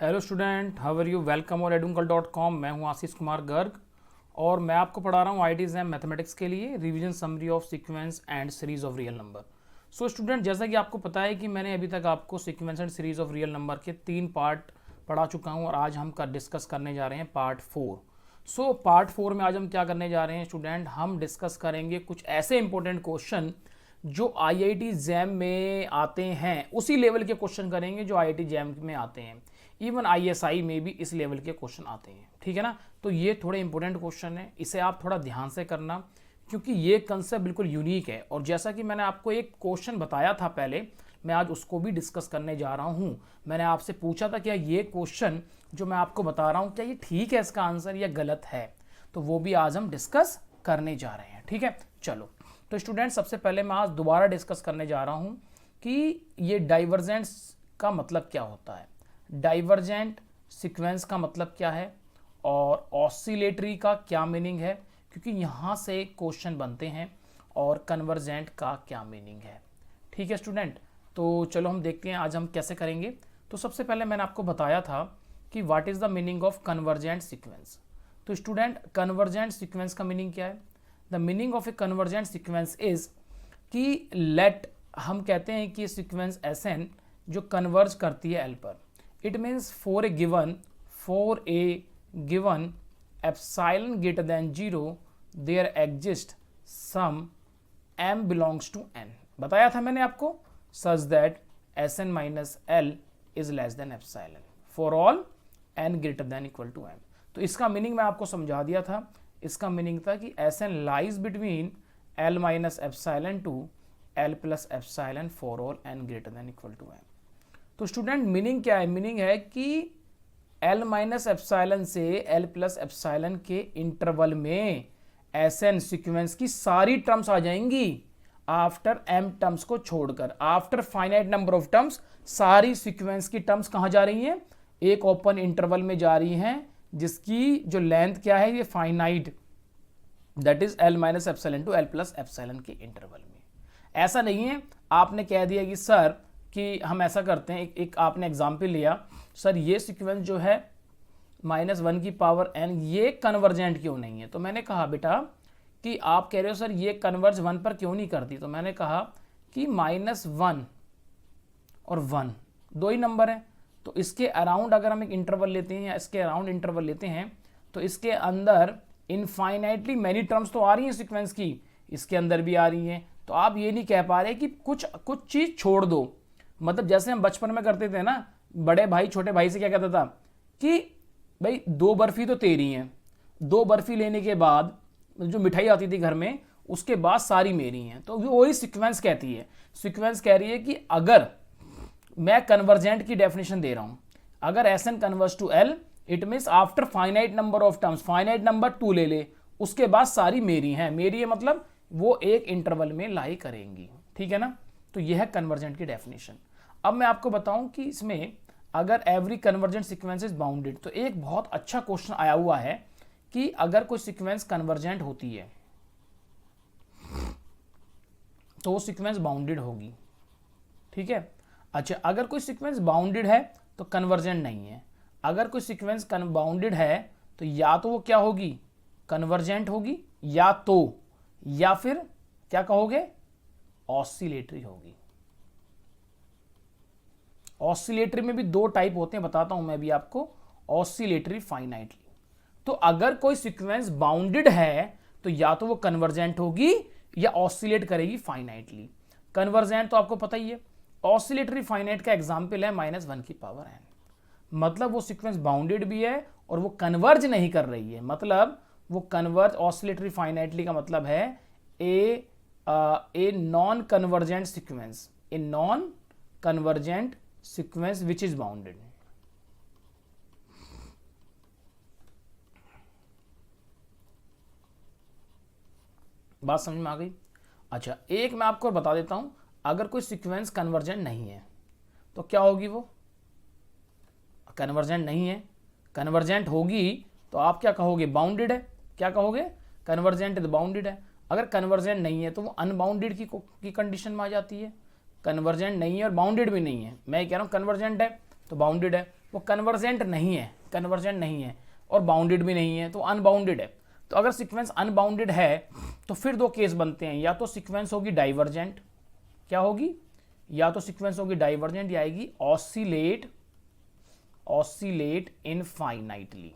Hello student, how are you? Welcome और edunkal.com। मैं हूं आशीष कुमार गर्ग और मैं आपको पढ़ा रहा हूं आईटी एग्जाम मैथमेटिक्स के लिए revision summary of sequence and series of real number. So student, जैसा कि आपको पता है कि मैंने अभी तक आपको sequence and series of real number के 3 पार्ट पढ़ा चुका हूं और आज हम डिस्कस करने जा रहे हैं पार्ट 4। सो पार्ट 4 में आज हम क्या करने जा रहे हैं स्टूडेंट, हम डिस्कस करेंगे कुछ ऐसे इंपॉर्टेंट क्वेश्चन जो आईआईटी जैम में आते हैं, उसी लेवल के क्वेश्चन करेंगे जो आईआईटी जैम में आते हैं। इवन आईएसआई में भी इस लेवल के क्वेश्चन आते हैं, ठीक है ना। तो ये थोड़े इंपॉर्टेंट क्वेश्चन है, इसे आप थोड़ा ध्यान से करना क्योंकि ये कंसेप्ट बिल्कुल यूनिक है। और जैसा कि मैंने आपको एक क्वेश्चन बताया था पहले, मैं आज उसको भी डिस्कस करने जा रहा हूँ। मैंने आपसे पूछा था क्या ये क्वेश्चन जो मैं आपको बता रहा हूँ क्या ये ठीक है इसका आंसर या गलत है, तो वो भी आज हम डिस्कस करने जा रहे हैं, ठीक है। चलो तो स्टूडेंट, सबसे पहले मैं आज दोबारा डिस्कस करने जा रहा हूँ कि ये डाइवर्जेंस का मतलब क्या होता है, डाइवर्जेंट सीक्वेंस का मतलब क्या है और ऑसिलेटरी का क्या मीनिंग है, क्योंकि यहाँ से क्वेश्चन बनते हैं, और कन्वर्जेंट का क्या मीनिंग है, ठीक है स्टूडेंट। तो चलो हम देखते हैं आज हम कैसे करेंगे। तो सबसे पहले मैंने आपको बताया था कि what is the meaning of convergent sequence. तो स्टूडेंट, कन्वर्जेंट सीक्वेंस का मीनिंग क्या है? The meaning of A convergent sequence is कि लेट, हम कहते हैं कि सीक्वेंस Sn जो कन्वर्ज करती है L पर, it means for a given epsilon greater than 0 there exist some m belongs to n। बताया था मैंने आपको, such that Sn minus L is less than epsilon for all n greater than equal to m। तो इसका meaning मैं आपको समझा दिया था। इसका मीनिंग था कि Sn lies between L minus epsilon to L plus epsilon for all n greater than equal to m। तो स्टूडेंट, मीनिंग क्या है? मीनिंग है कि L माइनस एप्सिलॉन से L प्लस एप्सिलॉन के इंटरवल में Sn सीक्वेंस की सारी टर्म्स आ जाएंगी आफ्टर m टर्म्स को छोड़कर। After finite number of terms सारी सीक्वेंस की टर्म्स कहाँ जा रही हैं? एक ओपन इंटरवल में जा रही हैं जिसकी जो लेंथ क्या है, ये finite, that is L minus epsilon to L plus epsilon के इंटरवल में। ऐसा नहीं है आपने कह दिया कि सर कि हम ऐसा करते हैं, एक आपने एग्जाम्पल लिया, सर ये सीक्वेंस जो है -1 की पावर n ये कन्वर्जेंट क्यों नहीं है? तो मैंने कहा बेटा कि आप कह रहे हो सर ये कन्वर्ज 1 पर क्यों नहीं करती, तो मैंने कहा कि -1 और 1 दो ही नंबर है, तो इसके अराउंड अगर हम एक इंटरवल लेते हैं या इसके अराउंड इंटरवल लेते हैं तो इसके अंदर इनफाइनाइटली मैनी टर्म्स तो आ रही हैं सीक्वेंस की, इसके अंदर भी आ रही हैं। तो आप ये नहीं कह पा रहे कि कुछ चीज़ छोड़ दो। मतलब जैसे हम बचपन में करते थे ना, बड़े भाई छोटे भाई से क्या कहता था कि भाई 2 बर्फी तो तेरी हैं, 2 बर्फी लेने के बाद जो मिठाई आती थी घर में उसके बाद सारी मेरी हैं। तो वही सीक्वेंस कहती है। सीक्वेंस कह रही है कि अगर मैं कन्वर्जेंट की डेफिनेशन दे रहा हूं, अगर Sn converge to L it means after finite number of terms, finite number 2 ले ले, उसके बाद सारी मेरी हैं। मेरी है मतलब वो एक इंटरवल में लाई करेंगी, ठीक है ना। तो यह है कन्वर्जेंट की डेफिनेशन। अब मैं आपको बताऊं कि इसमें अगर every convergent sequence is bounded, तो एक बहुत अच्छा क्वेश्चन आया हुआ है कि अगर कोई सीक्वेंस कन्वर्जेंट होती है तो वो सीक्वेंस बाउंडेड होगी, ठीक है। अच्छा, अगर कोई सीक्वेंस बाउंडेड है तो कन्वर्जेंट नहीं है। अगर कोई सीक्वेंस बाउंडेड है तो या तो वो क्या होगी, कन्वर्जेंट होगी, या फिर क्या कहोगे, ऑसिलेटरी होगी। ऑसिलेटरी में भी 2 टाइप होते हैं, बताता हूं मैं भी आपको, ऑसिलेटरी, फाइनाइटली। तो अगर कोई सीक्वेंस बाउंडेड है तो या तो वो कन्वर्जेंट होगी या ऑसिलेट करेगी फाइनाइटली। कन्वर्जेंट तो आपको पता ही है, ऑसिलेटरी फाइनाइट का एग्जांपल है -1 की पावर n। मतलब वो सीक्वेंस बाउंडेड भी है और वो कन्वर्ज नहीं कर रही है। मतलब वो कन्वर्ज, ऑसिलेटरी फाइनाइटली का मतलब है a non convergent sequence, a non convergent sequence which is bounded. बात समझ में आ गई? अच्छा, एक मैं आपको बता देता हूं, अगर कोई सीक्वेंस कन्वर्जेंट नहीं है तो क्या होगी? वो कन्वर्जेंट नहीं है। कन्वर्जेंट होगी तो आप क्या कहोगे, बाउंडेड है। क्या कहोगे, कन्वर्जेंट है, बाउंडेड है। अगर कन्वर्जेंट नहीं है तो वो अनबाउंडेड की कंडीशन में आ जाती है। कन्वर्जेंट नहीं है और बाउंडेड भी नहीं है, मैं कह रहा हूँ कन्वर्जेंट है तो बाउंडेड है, वो कन्वर्जेंट नहीं है, कन्वर्जेंट नहीं है और बाउंडेड भी नहीं है, तो अनबाउंडेड है। तो अगर सीक्वेंस अनबाउंडेड है तो फिर दो केस बनते हैं, या तो सीक्वेंस होगी डाइवर्जेंट, क्या होगी, या तो सीक्वेंस होगी डाइवर्जेंट या आएगी oscillate, oscillate infinitely,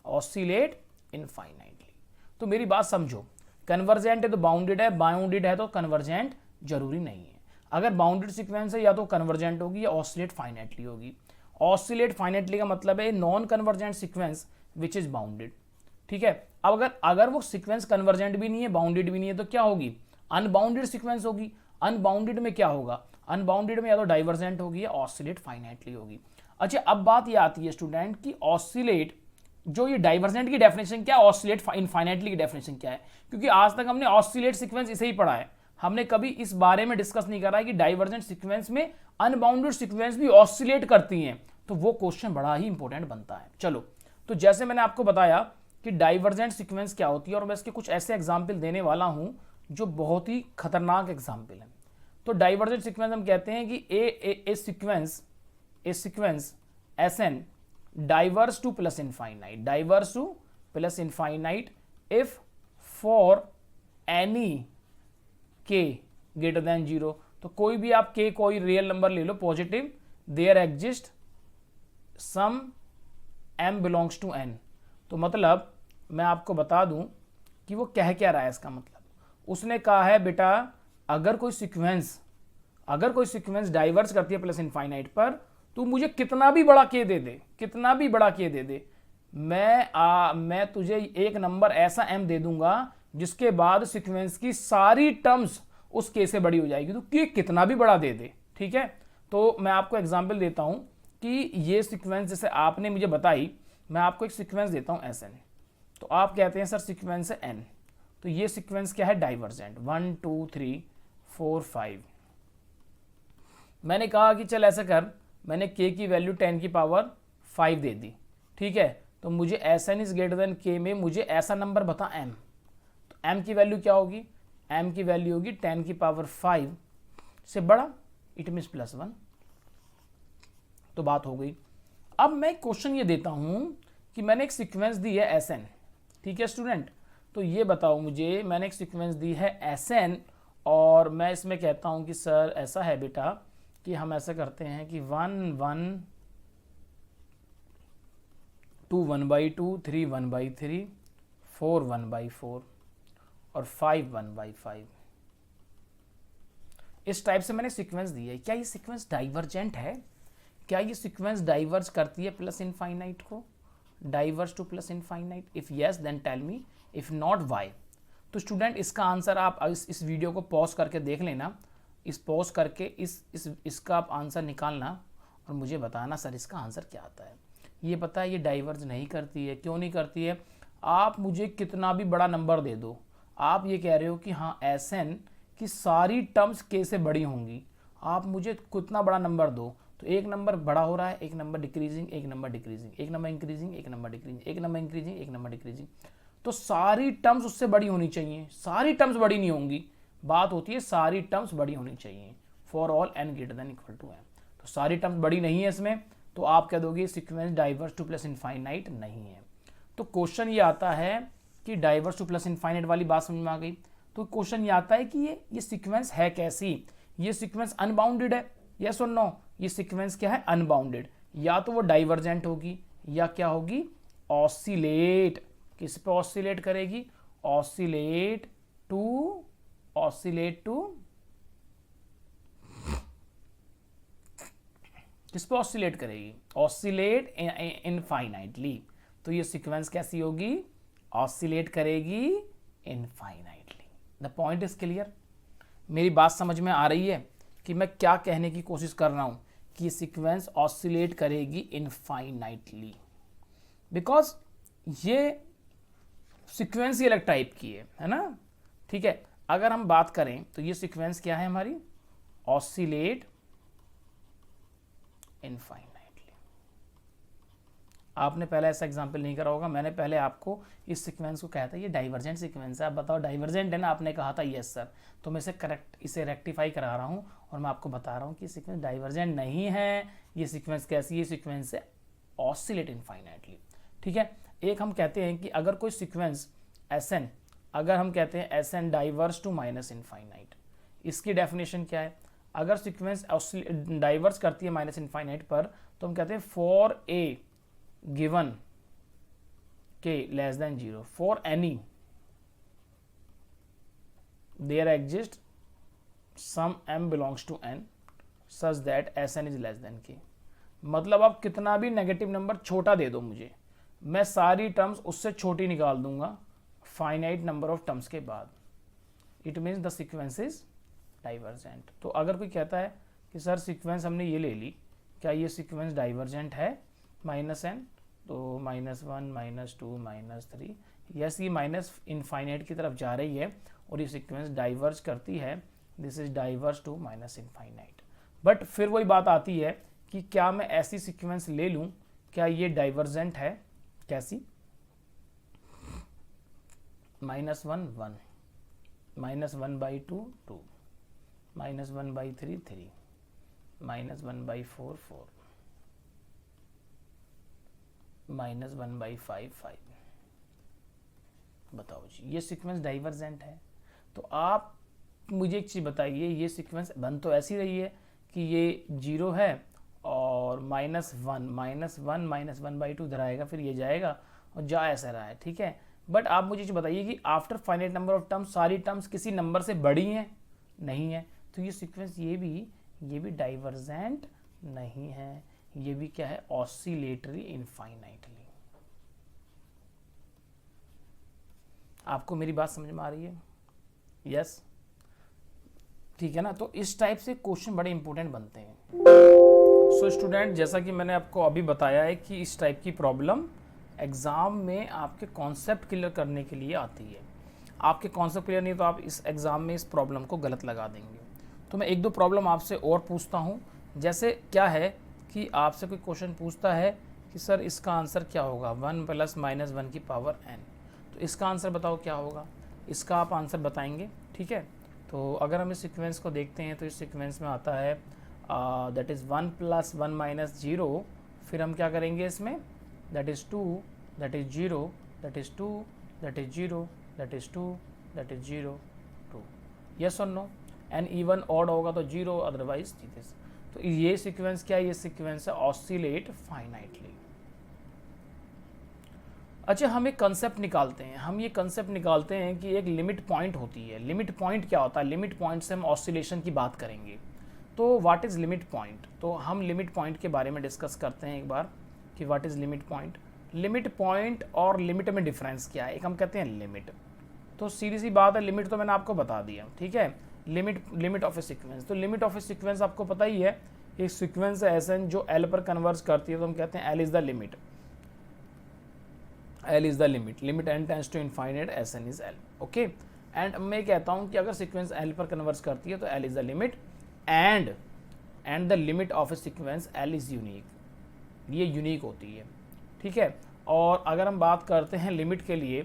oscillate infinitely. तो मेरी बात समझो, कन्वर्जेंट है तो बाउंडेड है, बाउंडेड है तो कन्वर्जेंट जरूरी नहीं है। अगर बाउंडेड सीक्वेंस है या तो कन्वर्जेंट होगी या ऑसिलेट फाइनाइटली होगी। ऑसिलेट फाइनाइटली का मतलब है non convergent sequence which is bounded, ठीक है। अब अगर वो सीक्वेंस कन्वर्जेंट भी नहीं है, बाउंडेड भी नहीं है, तो क्या होगी, अनबाउंडेड सीक्वेंस होगी। अनबाउंडेड में क्या होगा, अनबाउंडेड में या तो डाइवर्जेंट होगी या ऑसिलेट फाइनाइटली होगी। अच्छा, अब बात ये आती है स्टूडेंट कि ऑसिलेट, जो ये डाइवर्जेंट की डेफिनेशन क्या है, ऑसिलेट इनफाइनाइटली की डेफिनेशन क्या है, क्योंकि आज तक हमने ऑसिलेट सीक्वेंस इसे ही पढ़ा है, हमने कभी इस बारे में डिस्कस नहीं करा है कि डाइवर्जेंट सीक्वेंस में अनबाउंडेड सीक्वेंस भी ऑसिलेट करती हैं। तो वो क्वेश्चन बड़ा ही इंपॉर्टेंट बनता है। चलो, तो जैसे मैंने आपको बताया कि डाइवर्जेंट सीक्वेंस क्या होती है, और मैं इसके कुछ ऐसे एग्जाम्पल देने वाला हूं जो बहुत ही खतरनाक एग्जाम्पल है। तो डाइवर्जेंट सीक्वेंस हम कहते हैं कि a sequence S n diverge to plus infinite, diverge to plus infinite if for any k greater than 0। तो कोई भी आप k कोई रियल नंबर ले लो positive, there exist some m belongs to n। तो मतलब मैं आपको बता दूं कि वो कह क्या रहा है, इसका मतलब उसने कहा है बेटा अगर कोई सीक्वेंस डाइवर्ज करती है प्लस इनफाइनाइट पर, तू मुझे कितना भी बड़ा के दे दे, कितना भी बड़ा के दे दे, मैं तुझे एक नंबर ऐसा m दे दूंगा जिसके बाद सीक्वेंस की सारी टर्म्स उस के से बड़ी हो जाएगी, तो के कितना भी बड़ा दे दे, ठीक है। तो मैं आपको एग्जांपल देता हूं कि ये सीक्वेंस जैसे आपने मुझे बताई, मैं आपको एक सीक्वेंस देता हूं SN, तो आप कहते हैं सर सीक्वेंस है n, तो ये सीक्वेंस क्या है, डाइवर्जेंट 1 2 3 4 5। मैंने कहा कि चल ऐसा कर, मैंने k की वैल्यू 10 की पावर 5 दे दी, ठीक है। तो मुझे SN is greater than k में मुझे ऐसा नंबर बता m, तो m की वैल्यू क्या होगी, m की वैल्यू होगी 10 की पावर 5 से बड़ा, इट मीन्स +1। तो बात हो गई। अब मैं क्वेश्चन ये देता हूं कि मैंने एक सीक्वेंस दी है SN, ठीक है स्टूडेंट। तो ये बताओ मुझे, मैंने एक सीक्वेंस दी है SN और मैं इसमें कहता हूं कि सर ऐसा है बेटा कि हम ऐसा करते हैं कि 1 1 2 1/2 3 1/3 4 1/4 और 5 1/5। इस टाइप से मैंने सीक्वेंस दी है। क्या ये सीक्वेंस डाइवर्जेंट है, क्या ये सीक्वेंस डाइवर्ज करती है प्लस इनफाइनाइट को, diverge to plus infinite? If yes then tell me, if not why. तो स्टूडेंट इसका आंसर आप इस वीडियो को पॉज करके देख लेना, इस पॉज करके इसका आप आंसर निकालना और मुझे बताना सर इसका आंसर क्या आता है। ये पता है ये डाइवर्ज नहीं करती है, क्यों नहीं करती है? आप मुझे कितना भी बड़ा नंबर दे दो, आप ये कह रहे हो कि हाँ SN की सारी टर्म्स k से बड़ी होंगी, आप मुझे कितना बड़ा नंबर दो, तो एक नंबर बड़ा हो रहा है, एक नंबर डिक्रीजिंग, एक नंबर डिक्रीजिंग, एक नंबर इंक्रीजिंग, एक नंबर डिक्रीजिंग, एक नंबर इंक्रीजिंग, एक नंबर डिक्रीजिंग। तो सारी टर्म्स उससे बड़ी होनी चाहिए, सारी टर्म्स बड़ी नहीं होंगी, बात होती है सारी टर्म्स बड़ी होनी चाहिए for all n greater than equal to m। तो सारी टर्म्स बड़ी नहीं है इसमें, तो आप कह दोगे sequence diverge to plus infinite नहीं है। तो क्वेश्चन ये आता है कि डाइवर्ज टू प्लस इनफाइनाइट वाली बात समझ में आ गई। तो क्वेश्चन ये आता है कि ये सीक्वेंस है कैसी, ये सीक्वेंस अनबाउंडेड है, यस और नो? ये सीक्वेंस क्या है, अनबाउंडेड। या तो वो डाइवर्जेंट होगी या क्या होगी, ऑसिलेट। किस पे ऑसिलेट करेगी, ऑसिलेट टू किस पे ऑसिलेट करेगी, ऑसिलेट इनफाइनाइटली। तो ये सीक्वेंस कैसी होगी, ऑसिलेट करेगी infinitely. The point is clear? मेरी बात समझ में आ रही है कि मैं क्या कहने की कोशिश कर रहा हूं, कि सीक्वेंस ऑसिलेट करेगी इनफाइनाइटली, बिकॉज ये सीक्वेंस ही अलग टाइप की है ना, ठीक है। अगर हम बात करें तो ये सीक्वेंस क्या है हमारी, ऑसिलेट इनफाइनाइटली। आपने पहले ऐसा एग्जाम्पल नहीं करा होगा, मैंने पहले आपको इस सीक्वेंस को कहा था ये डाइवर्जेंट सीक्वेंस है, आप बताओ डाइवर्जेंट है ना, आपने कहा था यस सर, तो मैं इसे रेक्टिफाई करा रहा हूँ और मैं आपको बता रहा हूँ कि सीक्वेंस डाइवर्जेंट नहीं है। ये सीक्वेंस कैसी है, सीक्वेंस है ऑसिलेट इनफाइनाइटली। ठीक है, एक हम कहते हैं कि अगर कोई सीक्वेंस Sn, अगर हम कहते हैं Sn diverges to minus infinite, इसकी डेफिनेशन क्या है, अगर सीक्वेंस डाइवर्स करती है माइनस इनफाइनाइट पर तो हम कहते हैं for a given k less than 0 for any there exist some m belongs to n such that Sn is less than k। मतलब आप कितना भी नेगेटिव नंबर छोटा दे दो मुझे, मैं सारी टर्म्स उससे छोटी निकाल दूंगा फाइनाइट नंबर ऑफ टर्म्स के बाद, it means the sequence is divergent. तो अगर कोई कहता है कि सर सीक्वेंस हमने ये ले ली, क्या ये सीक्वेंस डाइवर्जेंट है -n, तो -1 -2 -3, यस ये माइनस इनफाइनाइट की तरफ जा रही है और ये सीक्वेंस डाइवर्ज करती है, this is diverge to minus infinite. But फिर वही बात आती है कि क्या मैं ऐसी सीक्वेंस ले लूं, क्या ये डाइवर्जेंट है, कैसी, -1 1 -1/2 2 -1/3 3 -1/4 4 -1/5 5। बताओ जी ये सीक्वेंस डाइवर्जेंट है? तो आप मुझे एक चीज़ बताइए, ये सीक्वेंस बन तो ऐसी रही है कि ये 0 है और -1 -1/2 इधर आएगा, फिर ये जाएगा और जा ऐसा रहा है, ठीक है। बट आप मुझे बताइए कि after finite number of terms सारी टर्म्स किसी नंबर से बड़ी हैं? नहीं है, तो ये सीक्वेंस ये भी डाइवर्जेंट नहीं है, ये भी क्या है, ऑसिलेटरी इनफाइनाइटली। आपको मेरी बात समझ में आ रही है? यस, ठीक है ना। तो इस टाइप से क्वेश्चन बड़े इंपॉर्टेंट बनते हैं। सो स्टूडेंट, जैसा कि मैंने आपको अभी बताया है कि इस टाइप की प्रॉब्लम एग्ज़ाम में आपके कॉन्सेप्ट क्लियर करने के लिए आती है। आपके कॉन्सेप्ट क्लियर नहीं तो आप इस एग्ज़ाम में इस प्रॉब्लम को गलत लगा देंगे। तो मैं एक दो प्रॉब्लम आपसे और पूछता हूँ। जैसे क्या है कि आपसे कोई क्वेश्चन पूछता है कि सर इसका आंसर क्या होगा, 1 + -1 की पावर n, तो इसका आंसर बताओ क्या होगा। इसका आप आंसर बताएंगे, ठीक है। तो अगर हम इस सीक्वेंस को देखते हैं तो इस सीक्वेंस में आता है दैट इज़ 1 + 1 - 0, फिर हम क्या करेंगे इसमें, that is 2, that is 0, that is 2, that is 0, that is 2, that is 0, 2, yes or no। And even odd होगा तो 0, अदरवाइज दिस। तो ये सीक्वेंस क्या है, ये सीक्वेंस है ऑसिलेट फाइनाइटली। अच्छा, हम एक कंसेप्ट निकालते हैं, हम ये कंसेप्ट निकालते हैं कि एक लिमिट पॉइंट होती है। लिमिट पॉइंट क्या होता है, लिमिट पॉइंट से हम ऑसिलेशन की बात करेंगे। तो व्हाट इज़ लिमिट पॉइंट, तो हम लिमिट पॉइंट के बारे में डिस्कस करते हैं एक बार कि what is limit point. Limit point और लिमिट में डिफरेंस क्या है। एक हम कहते हैं लिमिट, तो सीधी सी बात है, लिमिट तो मैंने आपको बता दिया, ठीक है। लिमिट ऑफ ए सीक्वेंस, तो लिमिट ऑफ ए सीक्वेंस आपको पता ही है, एक सीक्वेंस है Sn जो L पर कन्वर्स करती है, तो हम कहते हैं L is the limit, L is the limit, limit n tends to infinite Sn is L, okay. And मैं कहता हूँ कि अगर सीक्वेंस L पर कन्वर्स करती है तो L is the limit and the limit of A sequence L is unique, ये यूनिक होती है, ठीक है। और अगर हम बात करते हैं लिमिट के लिए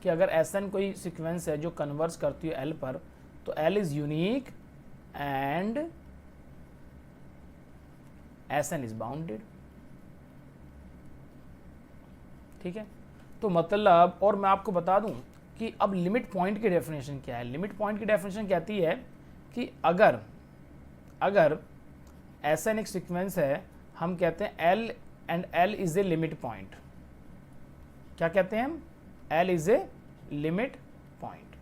कि अगर Sn कोई सीक्वेंस है जो कन्वर्स करती है L पर, तो L is unique and Sn is bounded, ठीक है। तो मतलब, और मैं आपको बता दूं कि अब लिमिट पॉइंट की डेफिनेशन क्या है। लिमिट पॉइंट की डेफिनेशन कहती है कि अगर Sn एक सीक्वेंस है, हम कहते हैं L and L is a limit point. क्या कहते हैं हम, L is a limit point.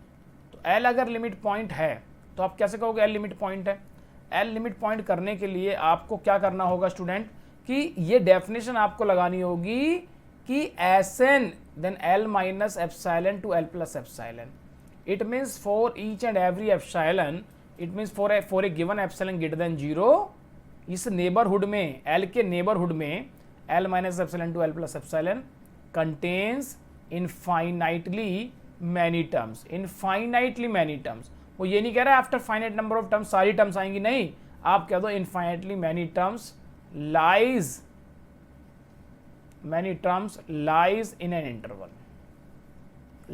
तो L अगर लिमिट पॉइंट है तो आप कैसे कहोगे L लिमिट पॉइंट है। L लिमिट पॉइंट करने के लिए आपको क्या करना होगा स्टूडेंट, कि ये डेफिनेशन आपको लगानी होगी कि Sn then L minus epsilon to L plus epsilon. It means for each and every epsilon, it means for a given epsilon greater than 0, इस नेबरहुड में, L के नेबरहुड में L minus epsilon to L plus epsilon contains infinitely many terms, infinitely many terms। वो ये नहीं कह रहा है after finite number of terms सारी टर्म्स आएंगी, नहीं, आप कह दो infinitely many terms lies many terms lies in an interval,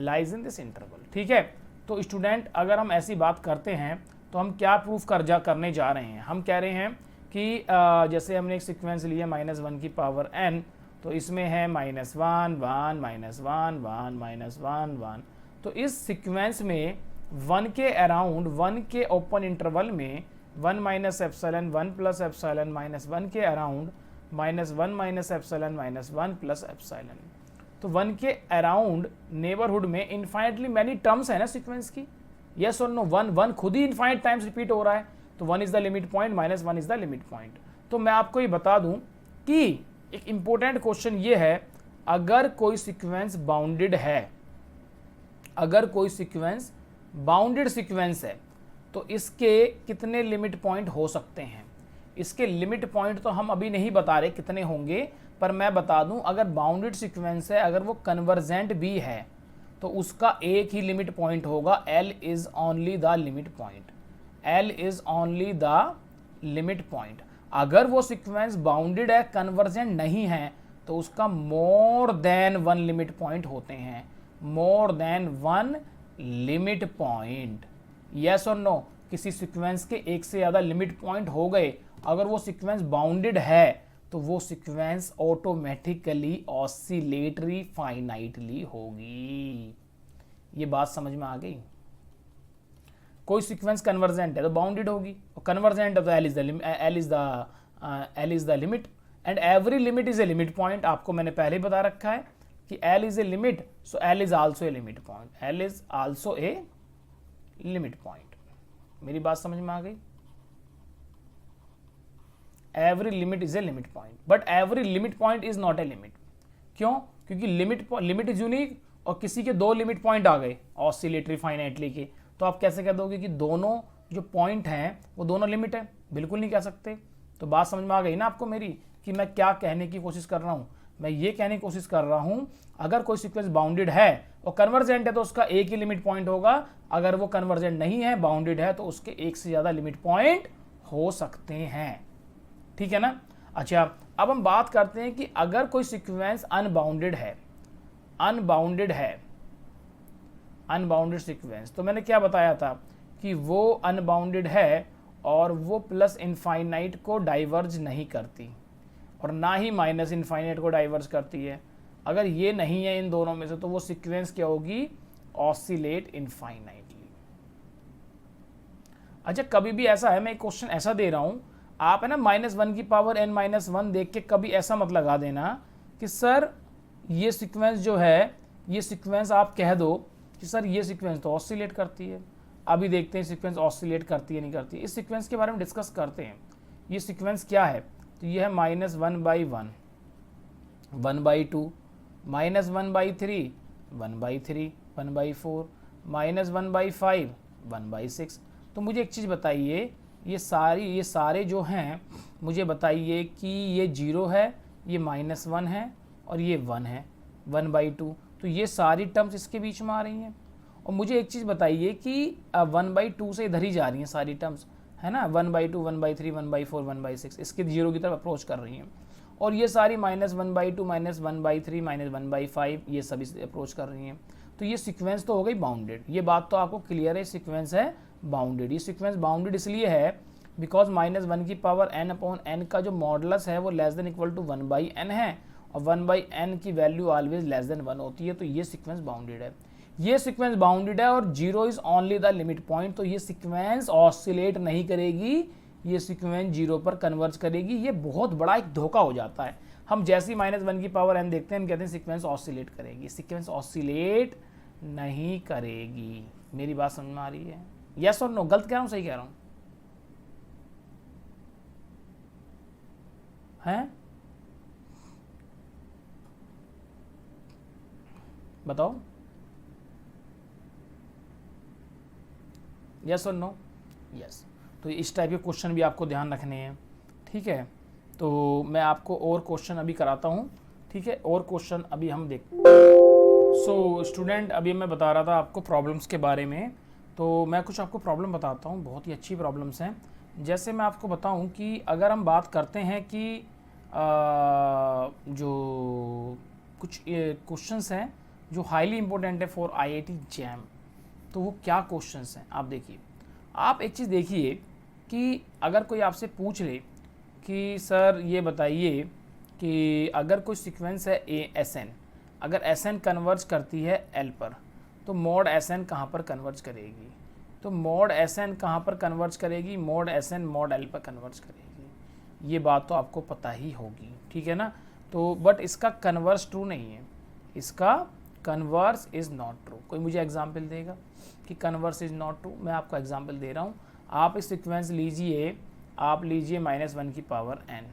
lies in this interval। ठीक है, तो स्टूडेंट अगर हम ऐसी बात करते हैं तो हम क्या प्रूफ करने जा रहे हैं, हम कह रहे हैं कि जैसे हमने एक सीक्वेंस लिया -1 की पावर n, तो इसमें है -1 1 -1 1 -1 1, तो इस सीक्वेंस में 1 के अराउंड 1 के ओपन इंटरवल में 1 माइनस एप्सिलॉन 1 प्लस एप्सिलॉन -1 के around -1 minus epsilon -1 plus epsilon. तो 1 के अराउंड नेबरहुड में इन्फाइनेटली मैनी टर्म्स है ना सीक्वेंस की, यस और नो। 1 खुद ही इन्फाइनेट टाइम्स रिपीट हो रहा है, तो 1 is the limit point, -1 is the limit point. तो मैं आपको ये बता दूं कि एक इंपॉर्टेंट क्वेश्चन ये है, अगर कोई सीक्वेंस बाउंडेड है, अगर कोई सीक्वेंस बाउंडेड सीक्वेंस है, तो इसके कितने लिमिट पॉइंट हो सकते हैं। इसके लिमिट पॉइंट तो हम अभी नहीं बता रहे कितने होंगे, पर मैं बता दूं अगर बाउंडेड सीक्वेंस है, अगर वो कन्वर्जेंट भी है, तो उसका एक ही लिमिट पॉइंट होगा, L is only the limit point, L is only the limit point. अगर वो सीक्वेंस बाउंडेड है, कन्वर्जेंट नहीं है, तो उसका मोर देन 1 लिमिट पॉइंट होते हैं, more than 1 limit point. Yes और नो, किसी सीक्वेंस के एक से ज़्यादा लिमिट पॉइंट हो गए, अगर वो सीक्वेंस बाउंडेड है, तो वो सीक्वेंस ऑटोमेटिकली ऑसिलेटरी फाइनाइटली होगी। ये बात समझ में आ गई। कोई सीक्वेंस कन्वर्जेंट है तो बाउंडेड होगी, और कन्वर्जेंट है तो L is the limit, and every limit is a limit point. आपको मैंने पहले ही बता रखा है कि L is a limit, so L is also a limit point, L is also a limit point. मेरी बात समझ में आ गई। Every limit is a limit point, but every limit point is not a limit. क्यों? क्योंकि limit is unique, और किसी के 2 लिमिट पॉइंट आ गए ऑसिलेटरी फाइनाइटली के, तो आप कैसे कह दोगे कि दोनों जो पॉइंट हैं वो दोनों लिमिट है? बिल्कुल नहीं कह सकते। तो बात समझ में आ गई ना आपको मेरी, कि मैं क्या कहने की कोशिश कर रहा हूँ। मैं ये कहने की कोशिश कर रहा हूँ, अगर कोई सीक्वेंस बाउंडेड है और कन्वर्जेंट है, तो उसका एक ही लिमिट पॉइंट होगा। अगर वो कन्वर्जेंट नहीं है, बाउंडेड है, तो उसके एक से ज़्यादा लिमिट पॉइंट हो सकते हैं। ठीक है ना। अच्छा, अब हम बात करते हैं कि अगर कोई सीक्वेंस अनबाउंडेड है, अनबाउंडेड सीक्वेंस, तो मैंने क्या बताया था कि वो अनबाउंडेड है और वो प्लस इनफाइनाइट को डाइवर्ज नहीं करती, और ना ही माइनस इनफाइनाइट को डाइवर्ज करती है। अगर ये नहीं है इन दोनों में से, तो वो सीक्वेंस क्या होगी? Oscillate infinitely. अच्छा, कभी भी ऐसा है, मैं एक क्वेश्चन ऐसा दे रहा हूं, आप है ना -1 की पावर n-1 देख के कभी ऐसा मत लगा देना कि सर ये सीक्वेंस जो है, ये सीक्वेंस आप कह दो कि सर ये सीक्वेंस तो ऑसिलेट करती है। अभी देखते हैं सीक्वेंस ऑसिलेट करती है नहीं करती है। इस सीक्वेंस के बारे में डिस्कस करते हैं। ये सीक्वेंस क्या है? तो ये है -1/1, 1/2, -1/3, 1/3, 1/4, -1/5, 1/6। तो मुझे एक चीज़ बताइए, ये सारे जो हैं, मुझे बताइए कि ये 0 है, ये -1 है, और ये 1 है, 1/2। तो ये सारी टर्म्स इसके बीच में आ रही हैं। और मुझे एक चीज़ बताइए कि 1/2 से इधर ही जा रही हैं सारी टर्म्स, है ना। 1/2, 1/3, 1/4, 1/6 इसके 0 की तरफ अप्रोच कर रही हैं। और ये सारी -1/2, -1/3, -1/5 ये सभी अप्रोच कर रही हैं। तो ये सीक्वेंस तो हो गई बाउंडेड। ये बात तो आपको क्लियर है, सीक्वेंस है बाउंडेड। ये सीक्वेंस बाउंडेड इसलिए है बिकॉज -1 की पावर n/n का जो मॉडुलस है वो <= 1/n है, और 1/n की वैल्यू ऑलवेज <1 होती है। तो ये सीक्वेंस बाउंडेड है। ये सीक्वेंस बाउंडेड है, और 0 is only the limit point. तो ये सीक्वेंस ऑसिलेट नहीं करेगी, ये सीक्वेंस 0 पर कन्वर्ज करेगी। ये बहुत बड़ा एक धोखा हो जाता है। हम जैसे ही -1 की पावर n देखते हैं, हम कहते हैं सीक्वेंस ऑसिलेट करेगी। सीक्वेंस ऑसिलेट नहीं करेगी। मेरी बात समझ में आ रही है? यस और नो? गलत कह रहा हूँ, सही कह रहा हूँ? हैं? बताओ, यस और नो? यस। तो इस टाइप के क्वेश्चन भी आपको ध्यान रखने हैं। ठीक है, तो मैं आपको और क्वेश्चन अभी कराता हूँ। ठीक है, और क्वेश्चन अभी हम देख। सो स्टूडेंट, अभी मैं बता रहा था आपको प्रॉब्लम्स के बारे में, तो मैं कुछ आपको प्रॉब्लम बताता हूँ। बहुत ही अच्छी प्रॉब्लम्स हैं। जैसे मैं आपको बताऊँ कि अगर हम बात करते हैं कि जो कुछ क्वेश्चंस हैं जो हाईली इंपॉर्टेंट है फॉर आईआईटी जैम। तो वो क्या क्वेश्चंस हैं आप देखिए। आप एक चीज़ देखिए कि अगर कोई आपसे पूछ ले कि सर ये बताइए कि अगर कोई सीक्वेंस है ए एस एन, अगर एस एन कन्वर्ज करती है एल पर, तो मॉड एस एन कहाँ पर कन्वर्ज करेगी? तो मॉड एस एन कहाँ पर कन्वर्ज करेगी? Mod S N mod L पर कन्वर्ज करेगी। ये बात तो आपको पता ही होगी, ठीक है ना। तो बट इसका कन्वर्स ट्रू नहीं है, इसका कन्वर्स इज़ नॉट ट्रू। कोई मुझे एग्जाम्पल देगा कि कन्वर्स इज़ नॉट ट्रू? मैं आपको एग्जाम्पल दे रहा हूँ। आप इस सीक्वेंस लीजिए, आप लीजिए -1 की पावर n।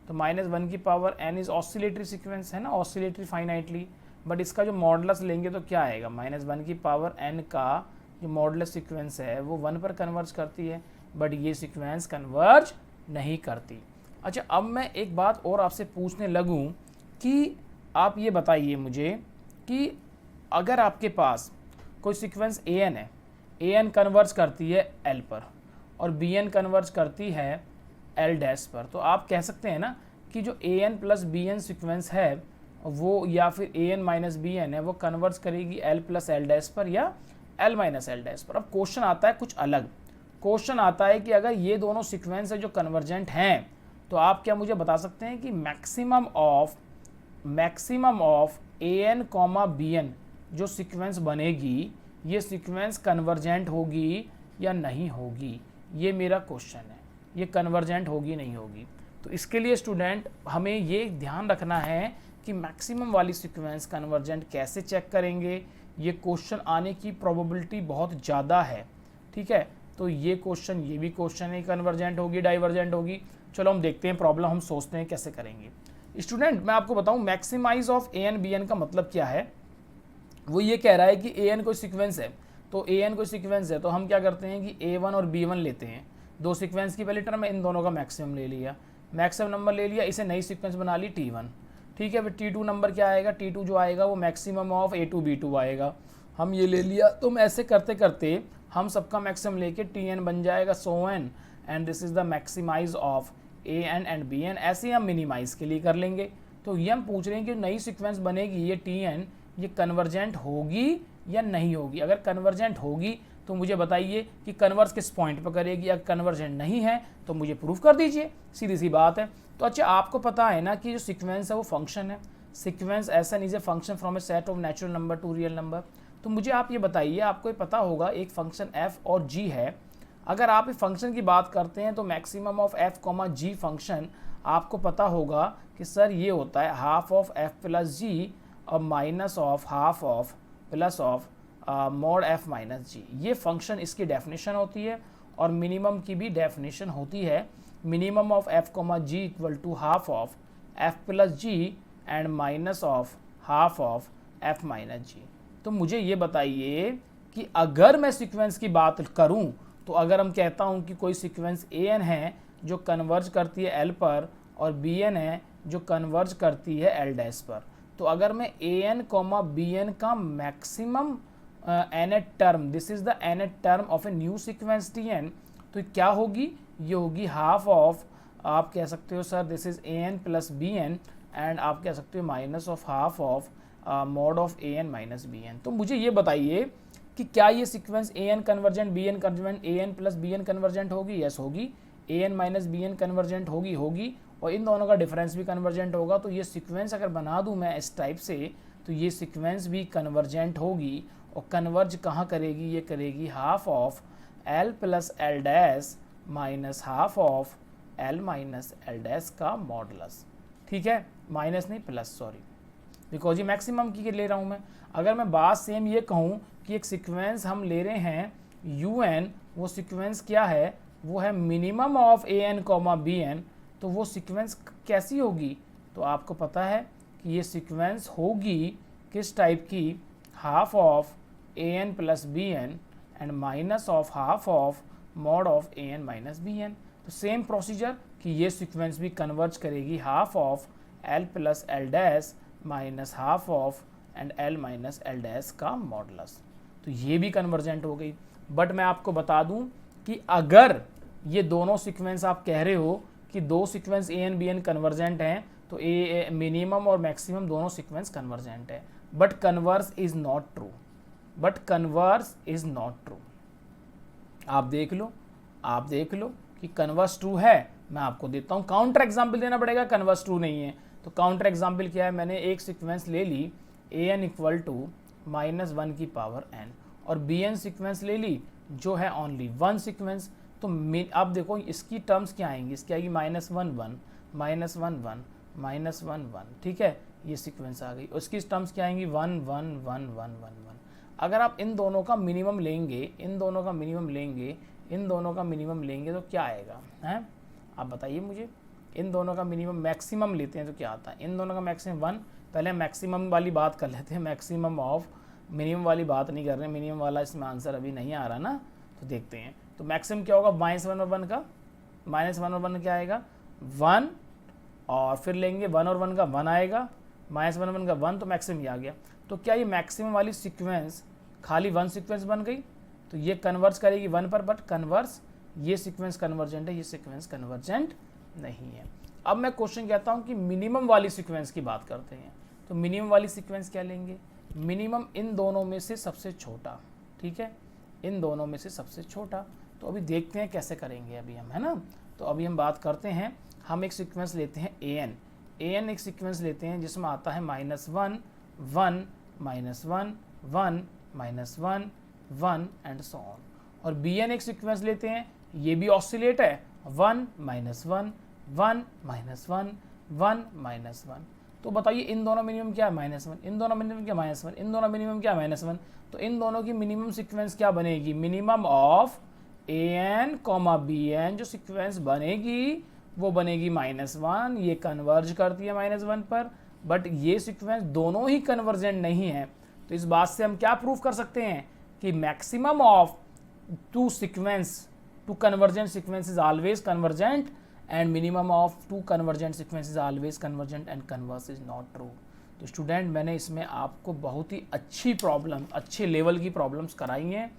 तो -1 की power n is oscillatory sequence है ना, ऑसिलेटरी फाइनाइटली। बट इसका जो मॉडुलस लेंगे तो क्या आएगा? -1 की पावर n का जो मॉडुलस सीक्वेंस है वो 1 पर कन्वर्ज करती है, बट ये सीक्वेंस कन्वर्ज नहीं करती। अच्छा, अब मैं एक बात और आपसे पूछने लगूं कि आप ये बताइए मुझे कि अगर आपके पास कोई सीक्वेंस an है, an कन्वर्ज करती है l पर और bn कन्वर्ज करती है l डैश पर, तो आप कह सकते हैं ना कि जो an प्लस bn सीक्वेंस है वो, या फिर an माइनस bn है, वो कन्वर्ज करेगी l प्लस l डैश पर या l माइनस l डैश पर। अब क्वेश्चन आता है कुछ अलग। क्वेश्चन आता है कि अगर ये दोनों सीक्वेंस है जो कन्वर्जेंट हैं, तो आप क्या मुझे बता सकते हैं कि maximum of an comma bn जो सीक्वेंस बनेगी, ये सीक्वेंस कन्वर्जेंट होगी या नहीं होगी? ये मेरा क्वेश्चन है, ये कन्वर्जेंट होगी नहीं होगी। तो इसके लिए स्टूडेंट हमें ये ध्यान रखना है कि मैक्सिमम वाली सीक्वेंस कन्वर्जेंट कैसे चेक करेंगे। ये क्वेश्चन आने की प्रोबेबिलिटी बहुत ज़्यादा है, ठीक है। तो ये क्वेश्चन, ये भी क्वेश्चन है, कन्वर्जेंट होगी डाइवर्जेंट होगी। चलो हम देखते हैं प्रॉब्लम, हम सोचते हैं कैसे करेंगे। स्टूडेंट मैं आपको बताऊं maximise of a n b n का मतलब क्या है। वो ये कह रहा है कि ए एन कोई सीक्वेंस है, तो ए एन कोई सीक्वेंस है तो हम क्या करते हैं कि A1 और B1 लेते हैं, दो सीक्वेंस की पहली टर्म में इन दोनों का मैक्सिमम ले लिया, मैक्सिमम नंबर ले लिया, इसे नई सीक्वेंस बना ली T1, ठीक है। फिर T2 नंबर क्या आएगा? T2 जो आएगा वो मैक्सिमम ऑफ A2 B2 आएगा, हम ये ले लिया। तो ऐसे करते करते हम सबका मैक्सिमम लेके Tn बन जाएगा, so n, and this is the maximize of An and Bn। ऐसे हम मिनिमाइज के लिए कर लेंगे। तो ये हम पूछ रहे हैं कि नई सीक्वेंस बनेगी ये Tn, ये कन्वर्जेंट होगी या नहीं होगी? अगर कन्वर्जेंट होगी तो मुझे बताइए कि कन्वर्स किस पॉइंट पर करेगी। अगर कन्वर्जेंट नहीं है तो मुझे प्रूफ कर दीजिए, सीधी सी बात है। तो अच्छा, आपको पता है ना कि जो सीक्वेंस है वो फंक्शन है। Sequence Sn is a function from A set of natural number two real number. तो मुझे आप ये बताइए, आपको ये पता होगा एक फंक्शन f और g है। अगर आप इस फंक्शन की बात करते हैं तो maximum of f, g function आपको पता होगा कि सर ये होता है half of f plus g और minus of half of plus of mod f minus g. ये फंक्शन इसकी डेफिनेशन होती है और मिनिमम की भी डेफिनेशन होती है। Minimum of f, g equal to half of f plus g and minus of half of f minus g. तो मुझे ये बताइए कि अगर मैं सीक्वेंस की बात करूं, तो अगर हम कहता हूं कि कोई सीक्वेंस an है जो कन्वर्ज करती है l पर और bn है जो कन्वर्ज करती है l डैश पर, तो अगर मैं an, bn का maximum nth term, this is the nth term of a new sequence Tn, तो क्या होगी? ये होगी हाफ ऑफ, आप कह सकते हो sir this is an plus bn, and आप कह सकते हो minus of half of mod of an minus bn। तो मुझे ये बताइए कि क्या ये sequence an convergent, bn convergent, an plus bn convergent होगी? यस होगी। an माइनस bn कन्वर्जेंट होगी, और इन दोनों का डिफरेंस भी कन्वर्जेंट होगा। तो ये सीक्वेंस अगर बना दूं मैं इस टाइप से, तो ये सीक्वेंस भी कन्वर्जेंट होगी। और कन्वर्ज कहाँ करेगी? ये करेगी half of l plus l dash minus half of l minus l dash का मॉडुलस, ठीक है। माइनस नहीं प्लस, सॉरी, बिकॉज ये मैक्सिमम की ले रहा हूँ मैं। अगर मैं बात सेम ये कहूँ कि एक सीक्वेंस हम ले रहे हैं un, वो सीक्वेंस क्या है? वो है मिनिमम ऑफ an, bn। तो वो सीक्वेंस कैसी होगी? तो आपको पता है कि ये सीक्वेंस होगी किस टाइप की? Half of an plus bn and minus of half of mod of an minus bn। तो सेम प्रोसीजर कि ये सीक्वेंस भी कन्वर्ज करेगी half of l plus l dash minus half of and l minus l dash का modulus. तो ये भी convergent हो गई। बट मैं आपको बता दूं कि अगर ये दोनों सीक्वेंस आप कह रहे हो कि दो सीक्वेंस ए एन बी एन कन्वर्जेंट हैं, तो ए मिनिमम और मैक्सिमम दोनों सीक्वेंस कन्वर्जेंट है, but converse is not true, but converse is not true. आप देख लो कि कन्वर्स ट्रू है। मैं आपको देता हूँ काउंटर एग्जाम्पल देना पड़ेगा, कन्वर्स ट्रू नहीं है तो काउंटर एग्जाम्पल क्या है, मैंने एक सीक्वेंस ले ली ए एन इक्वल टू -1 की पावर n और बी एन सीक्वेंस ले ली जो है ओनली 1 सीक्वेंस। तो अब देखो इसकी टर्म्स क्या आएंगी, इसकी आएगी -1 1 -1 ठीक है, ये सीक्वेंस आ गई। उसकी टर्म्स क्या आएंगी 1 1 1 1 1 1। अगर आप इन दोनों का मिनिमम लेंगे, इन दोनों का मिनिमम लेंगे, इन दोनों का मिनिमम लेंगे तो क्या आएगा हैं, आप बताइए मुझे। इन दोनों का मिनिमम मैक्सिमम लेते हैं तो क्या आता है, इन दोनों का मैक्सिमम 1। पहले मैक्सिमम वाली बात कर लेते हैं, मैक्सिमम ऑफ, मिनिमम वाली बात नहीं कर रहे, मिनिमम वाला इसमें आंसर अभी नहीं आ रहा ना, तो देखते हैं। तो मैक्सिमम क्या होगा -1 और 1 का, -1 और 1 क्या आएगा 1, और फिर लेंगे 1 और 1 का 1 आएगा, -1 और 1 का 1, तो मैक्सिमम ये आ गया। तो क्या ये मैक्सिमम वाली सीक्वेंस खाली 1 सीक्वेंस बन गई, तो ये कन्वर्स करेगी 1 पर, बट कन्वर्स ये सीक्वेंस कन्वर्जेंट है, ये सीक्वेंस कन्वर्जेंट नहीं है। अब मैं क्वेश्चन कहता हूँ कि मिनिमम वाली सीक्वेंस की बात करते हैं, तो मिनिमम वाली सीक्वेंस क्या लेंगे, मिनिमम इन दोनों में से सबसे छोटा, ठीक है, इन दोनों में से सबसे छोटा। तो अभी देखते हैं कैसे करेंगे अभी हम, है ना। तो अभी हम बात करते हैं, हम एक सीक्वेंस लेते हैं ए एन एक सीक्वेंस लेते हैं जिसमें आता है -1 1 -1 1 -1 1 एंड सो ऑन। और बी एन एक सीक्वेंस लेते हैं, ये भी ऑसिलेट है 1 -1 1 -1 1 -1। तो बताइए इन दोनों मिनिमम क्या है -1, इन दोनों मिनिमम क्या -1, इन दोनों मिनिमम क्या -1। तो इन दोनों की मिनिमम सीक्वेंस क्या बनेगी, minimum of a n comma b n जो सीक्वेंस बनेगी वो बनेगी -1, ये कन्वर्ज करती है -1 पर, बट ये सीक्वेंस दोनों ही कन्वर्जेंट नहीं है। तो इस बात से हम क्या प्रूव कर सकते हैं कि maximum of two convergent sequence is always convergent and minimum of two convergent sequence is always convergent and converse is not true। तो स्टूडेंट मैंने इसमें आपको बहुत ही अच्छी प्रॉब्लम, अच्छे लेवल की प्रॉब्लम्स कराई हैं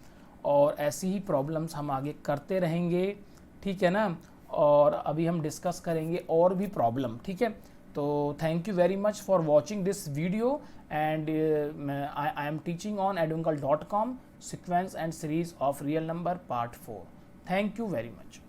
और ऐसी ही प्रॉब्लम्स हम आगे करते रहेंगे, ठीक है ना। और अभी हम डिस्कस करेंगे और भी प्रॉब्लम, ठीक है। तो thank you very much for watching this video and I am teaching on edunkal.com sequence and series of real number part 4। Thank you very much।